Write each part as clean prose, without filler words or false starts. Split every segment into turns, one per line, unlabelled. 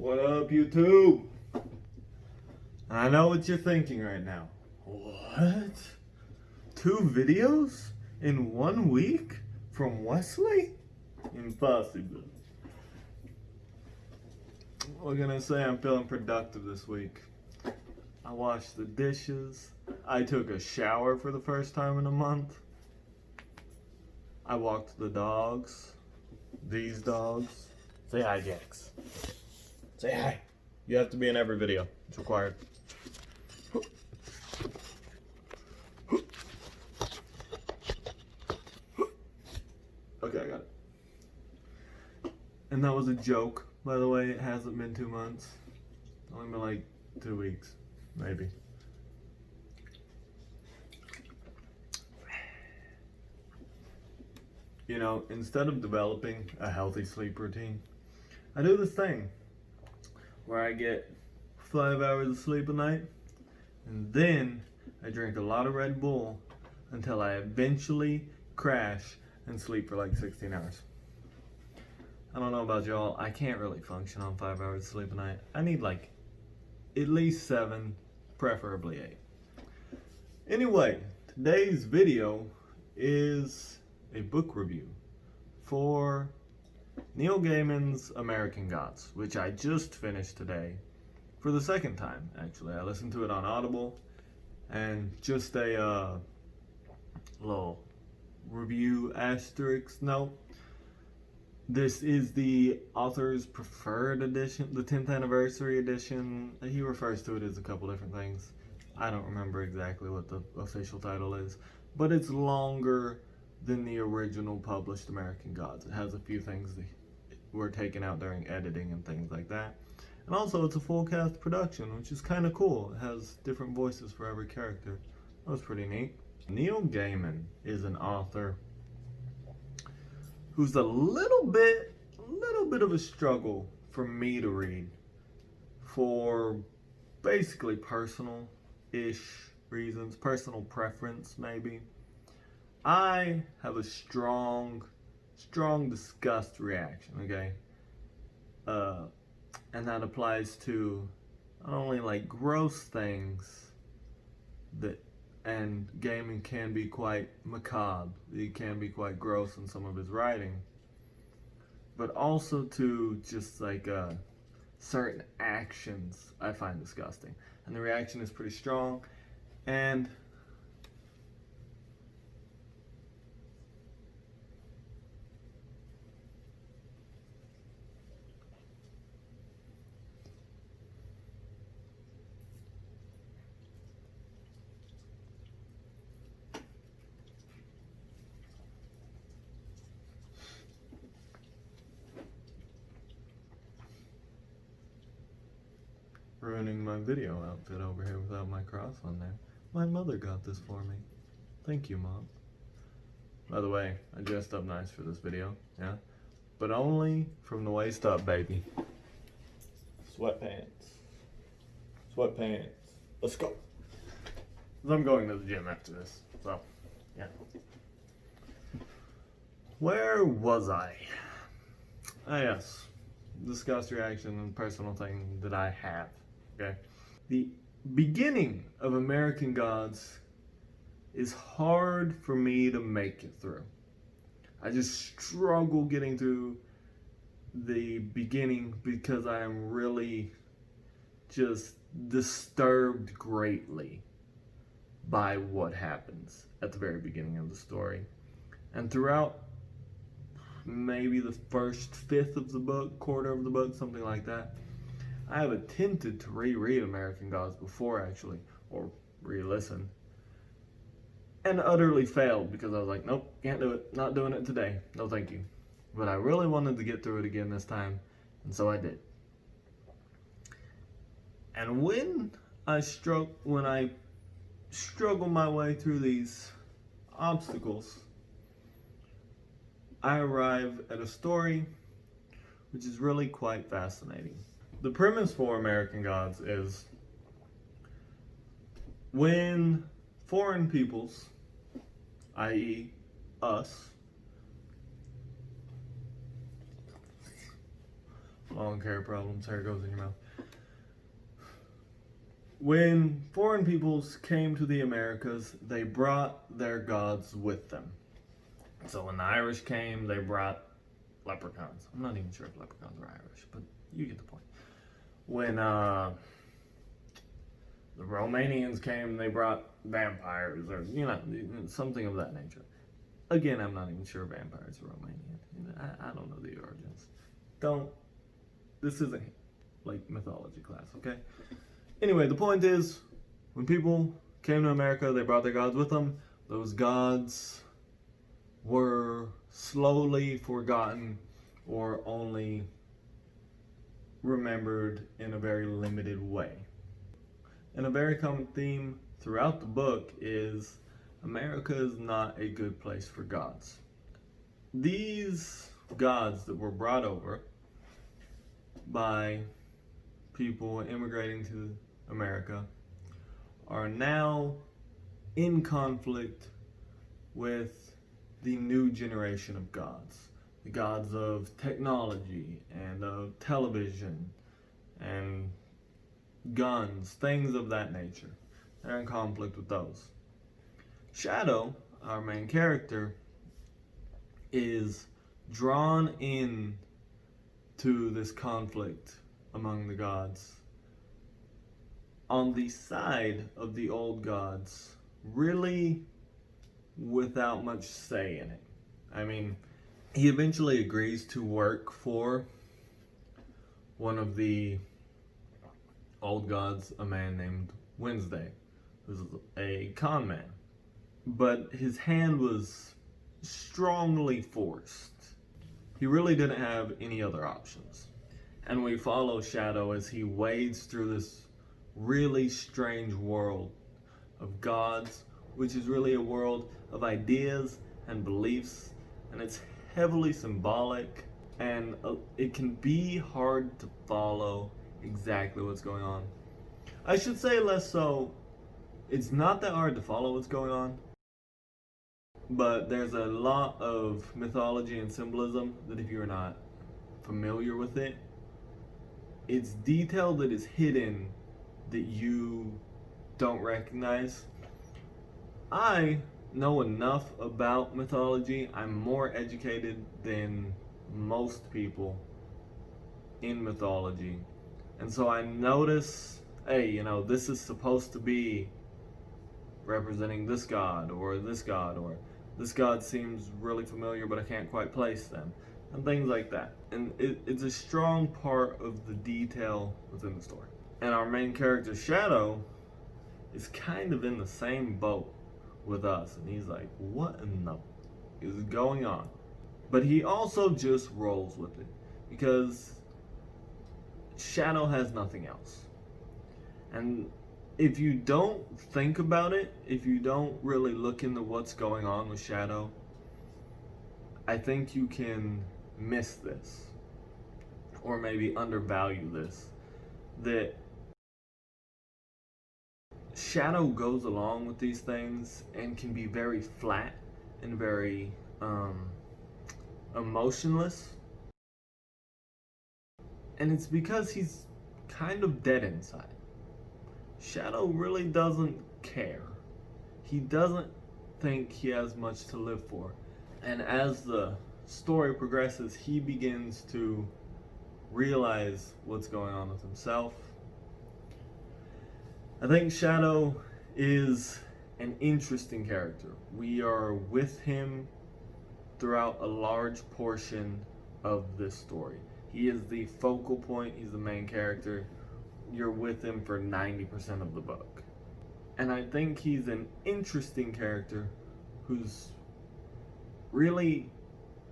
What up, YouTube? I know what you're thinking right now. What? 2 videos in 1 week from Wesley? Impossible. We're gonna say I'm feeling productive this week. I washed the dishes. I took a shower for the first time in a month. I walked the dogs. These dogs. Say hi, Jax. Say hi. You have to be in every video. It's required. Okay, I got it. And that was a joke, by the way. It hasn't been 2 months. It's only been like 2 weeks, maybe. You know, instead of developing a healthy sleep routine, I do this thing where I get 5 hours of sleep a night, and then I drink a lot of Red Bull until I eventually crash and sleep for like 16 hours. I don't know about y'all, I can't really function on 5 hours of sleep a night. I need like at least 7, preferably 8. Anyway, today's video is a book review for Neil Gaiman's American Gods, which I just finished today for the second time, actually. I listened to it on Audible, and just a little review asterisk note. This is the author's preferred edition, the 10th anniversary edition. He refers to it as a couple different things. I don't remember exactly what the official title is, but it's longer than the original published American Gods. It has a few things that were taken out during editing and things like that. And also it's a full cast production, which is kind of cool. It has different voices for every character. That was pretty neat. Neil Gaiman is an author who's a little bit of a struggle for me to read for basically personal-ish reasons, personal preference maybe. I have a strong disgust reaction, okay? And that applies to not only like gross things and Gaiman can be quite macabre. He can be quite gross in some of his writing, but also to just like certain actions I find disgusting. And the reaction is pretty strong. And ruining my video outfit over here without my cross on there. My mother got this for me. Thank you, Mom. By the way, I dressed up nice for this video, yeah? But only from the waist up, baby. Sweatpants. Sweatpants. Let's go. 'Cause I'm going to the gym after this, so, yeah. Where was I? Ah, yes. Disgust reaction and personal thing that I have. Okay. The beginning of American Gods is hard for me to make it through. I just struggle getting through the beginning because I am really just disturbed greatly by what happens at the very beginning of the story. And throughout maybe the first fifth of the book, quarter of the book, something like that, I have attempted to reread American Gods before, actually, or re-listen, and utterly failed because I was like, nope, can't do it, not doing it today, no thank you. But I really wanted to get through it again this time, and so I did. And when I struggle my way through these obstacles, I arrive at a story which is really quite fascinating. The premise for American Gods is when foreign peoples, i.e. us, long hair problems, hair goes in your mouth. When foreign peoples came to the Americas, they brought their gods with them. So when the Irish came, they brought leprechauns. I'm not even sure if leprechauns were Irish, but you get the point. When the Romanians came, they brought vampires, or something of that nature. Again, I'm not even sure vampires are Romanian. I don't know the origins. This isn't like mythology class, okay? Anyway, the point is, when people came to America, they brought their gods with them. Those gods were slowly forgotten or only remembered in a very limited way. And a very common theme throughout the book is America is not a good place for gods. These gods that were brought over by people immigrating to America are now in conflict with the new generation of gods. The gods of technology and of television and guns, things of that nature. They're in conflict with those. Shadow, our main character, is drawn in to this conflict among the gods on the side of the old gods, really without much say in it. I mean, he eventually agrees to work for one of the old gods, a man named Wednesday, who's a con man. But his hand was strongly forced. He really didn't have any other options. And we follow Shadow as he wades through this really strange world of gods, which is really a world of ideas and beliefs, and it's heavily symbolic, and it can be hard to follow exactly what's going on. I should say less so, it's not that hard to follow what's going on, but there's a lot of mythology and symbolism that if you're not familiar with it, it's detail that is hidden that you don't recognize. I know enough about mythology. I'm more educated than most people in mythology. And so I notice, hey, this is supposed to be representing this god, or this god seems really familiar, but I can't quite place them, and things like that. And it's a strong part of the detail within the story. And our main character, Shadow, is kind of in the same boat with us, and he's like, what in the is going on? But he also just rolls with it, because Shadow has nothing else. And if you don't think about it, if you don't really look into what's going on with Shadow, I think you can miss this, or maybe undervalue this, that Shadow goes along with these things and can be very flat and very emotionless. And it's because he's kind of dead inside. Shadow really doesn't care. He doesn't think he has much to live for. And as the story progresses, he begins to realize what's going on with himself. I think Shadow is an interesting character. We are with him throughout a large portion of this story. He is the focal point, he's the main character. You're with him for 90% of the book. And I think he's an interesting character who's really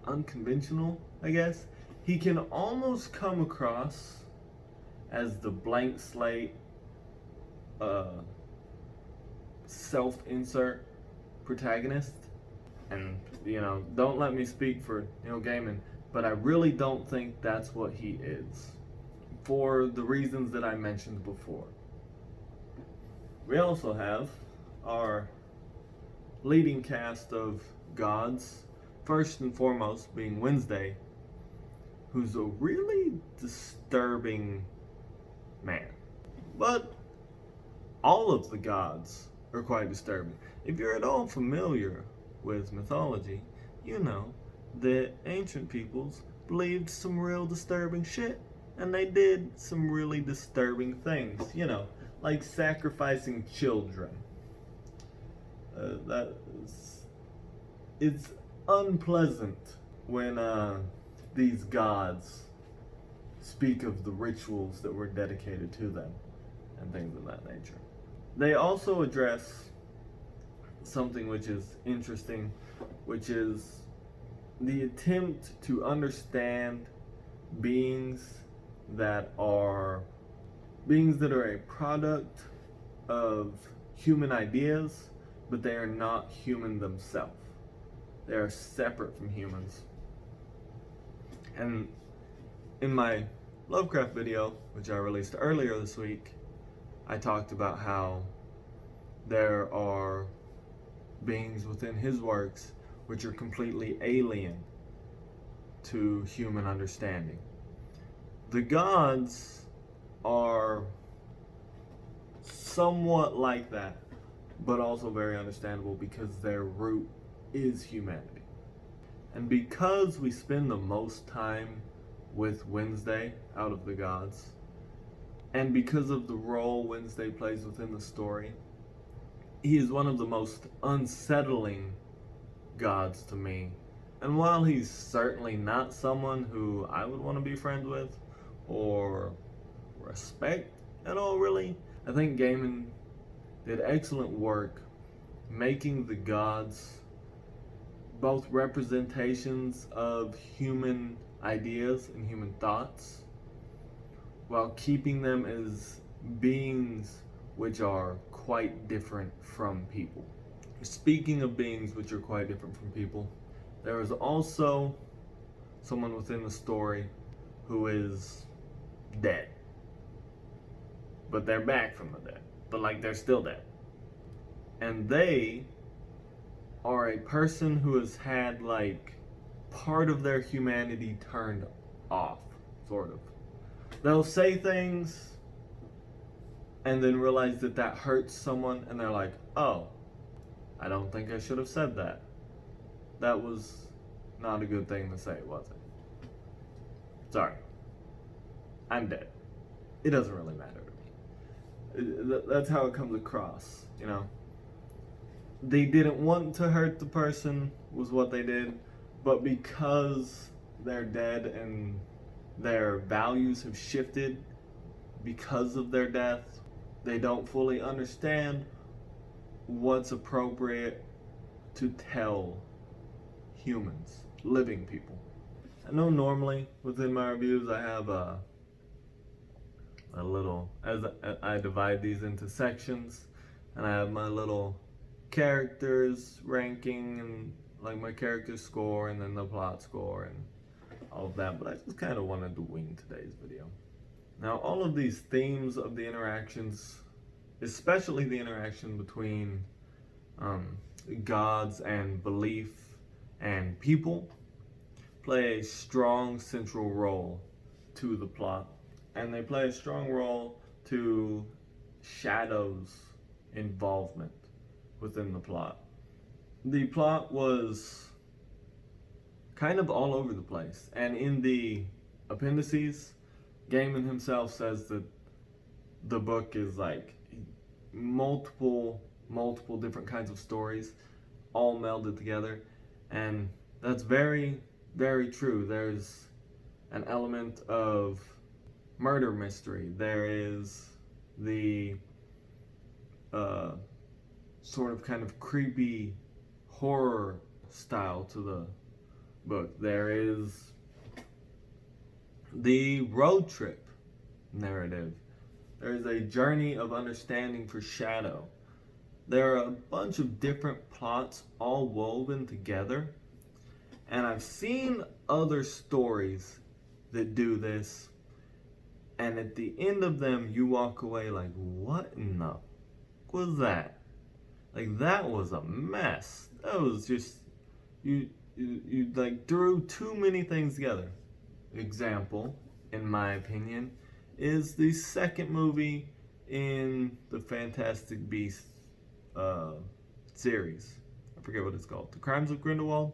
unconventional, I guess. He can almost come across as the blank slate, self-insert protagonist. And, don't let me speak for Neil Gaiman, but I really don't think that's what he is, for the reasons that I mentioned before. We also have our leading cast of gods, first and foremost being Wednesday, who's a really disturbing man. But all of the gods are quite disturbing. If you're at all familiar with mythology, you know that ancient peoples believed some real disturbing shit, and they did some really disturbing things, like sacrificing children. It's unpleasant when these gods speak of the rituals that were dedicated to them and things of that nature. They also address something which is interesting, which is the attempt to understand beings that are a product of human ideas, but they are not human themselves. They are separate from humans. And in my Lovecraft video, which I released earlier this week, I talked about how there are beings within his works which are completely alien to human understanding. The gods are somewhat like that, but also very understandable because their root is humanity. And because we spend the most time with Wednesday out of the gods, and because of the role Wednesday plays within the story, he is one of the most unsettling gods to me. And while he's certainly not someone who I would want to be friends with or respect at all, really, I think Gaiman did excellent work making the gods both representations of human ideas and human thoughts, while keeping them as beings which are quite different from people. Speaking of beings which are quite different from people, there is also someone within the story who is dead. But they're back from the dead. But they're still dead. And they are a person who has had part of their humanity turned off, sort of. They'll say things and then realize that hurts someone, and they're like, oh, I don't think I should have said that. That was not a good thing to say, was it? Sorry. I'm dead. It doesn't really matter to me. That's how it comes across, They didn't want to hurt the person, was what they did, but because they're dead and their values have shifted because of their death, they don't fully understand what's appropriate to tell humans, living people. I know normally within my reviews I have a little, as I divide these into sections, and I have my little characters ranking and my character score and then the plot score and all of that, but I just kind of wanted to wing today's video. Now, all of these themes of the interactions, especially the interaction between gods and belief and people, play a strong central role to the plot, and they play a strong role to Shadow's involvement within the plot. The plot was kind of all over the place, and in the appendices, Gaiman himself says that the book is multiple different kinds of stories all melded together, and that's very, very true. There's an element of murder mystery. There is the sort of kind of creepy horror style to the book. There is the road trip narrative. There is a journey of understanding for Shadow. There are a bunch of different plots all woven together, and I've seen other stories that do this, and at the end of them you walk away like, what in the was that? That was a mess. That was just, you threw too many things together. example, in my opinion, is the second movie in the Fantastic Beasts series. I forget what it's called. The Crimes of Grindelwald.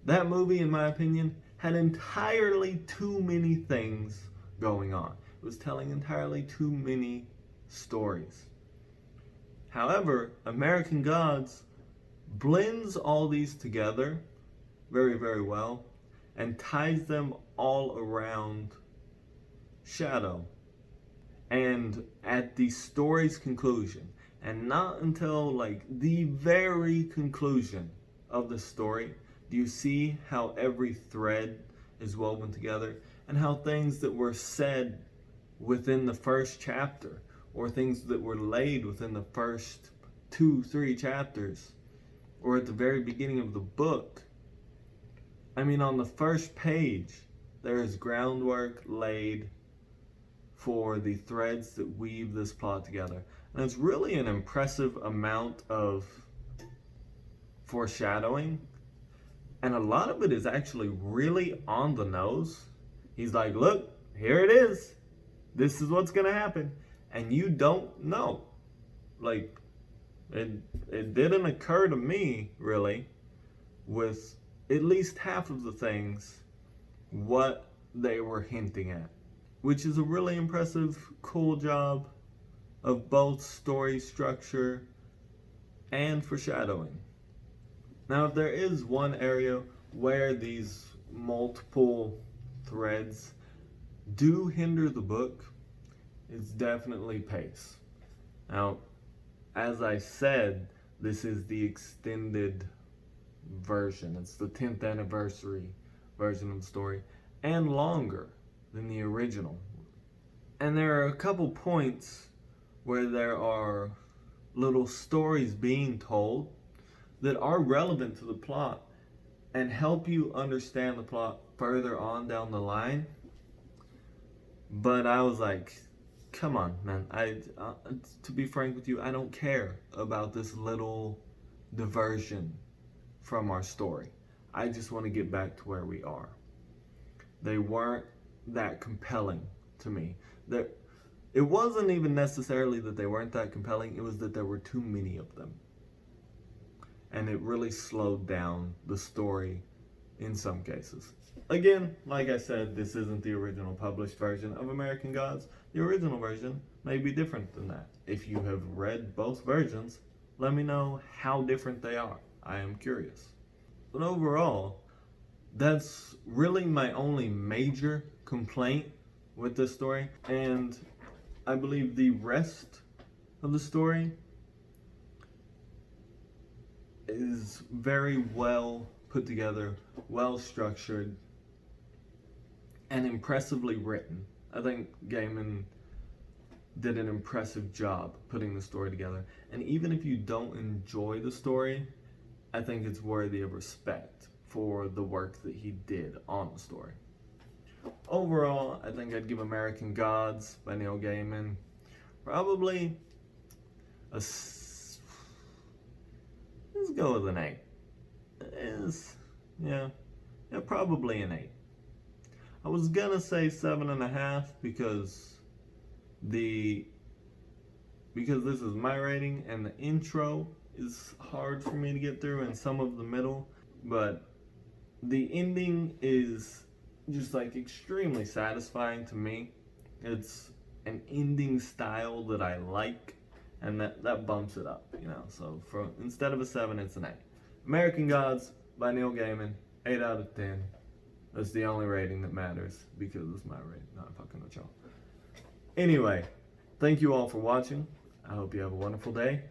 That movie, in my opinion, had entirely too many things going on. It was telling entirely too many stories. However, American Gods blends all these together very, very well and ties them all around Shadow. And at the story's conclusion, and not until like the very conclusion of the story, do you see how every thread is woven together and how things that were said within the first chapter or things that were laid within the first 2-3 chapters or at the very beginning of the book. I mean, on the first page, there is groundwork laid for the threads that weave this plot together. And it's really an impressive amount of foreshadowing. And a lot of it is actually really on the nose. He's like, look, here it is. This is what's going to happen. And you don't know. Like, it didn't occur to me, really, with at least half of the things, what they were hinting at. Which is a really impressive, cool job of both story structure and foreshadowing. Now, if there is one area where these multiple threads do hinder the book, it's definitely pace. Now, as I said, this is the extended version. It's the 10th anniversary version of the story, and longer than the original. And there are a couple points where there are little stories being told that are relevant to the plot and help you understand the plot further on down the line. But I was like, come on, man. To be frank with you, I don't care about this little diversion from our story. I just want to get back to where we are. They weren't that compelling to me. It wasn't even necessarily that they weren't that compelling, it was that there were too many of them. And it really slowed down the story in some cases. Again, like I said, this isn't the original published version of American Gods. The original version may be different than that. If you have read both versions, let me know how different they are. I am curious. But overall, that's really my only major complaint with this story, and I believe the rest of the story is very well put together, well structured, and impressively written. I think Gaiman did an impressive job putting the story together, and even if you don't enjoy the story, I think it's worthy of respect for the work that he did on the story. Overall, I think I'd give American Gods by Neil Gaiman probably let's go with an 8. Probably an 8. I was gonna say 7.5 because this is my rating and the intro is hard for me to get through and some of the middle, but the ending is just like extremely satisfying to me. It's an ending style that I like, and that bumps it up, So instead of a 7, it's an 8. American Gods by Neil Gaiman, 8 out of 10. That's the only rating that matters because it's my rating, not fucking with y'all. Anyway, thank you all for watching. I hope you have a wonderful day.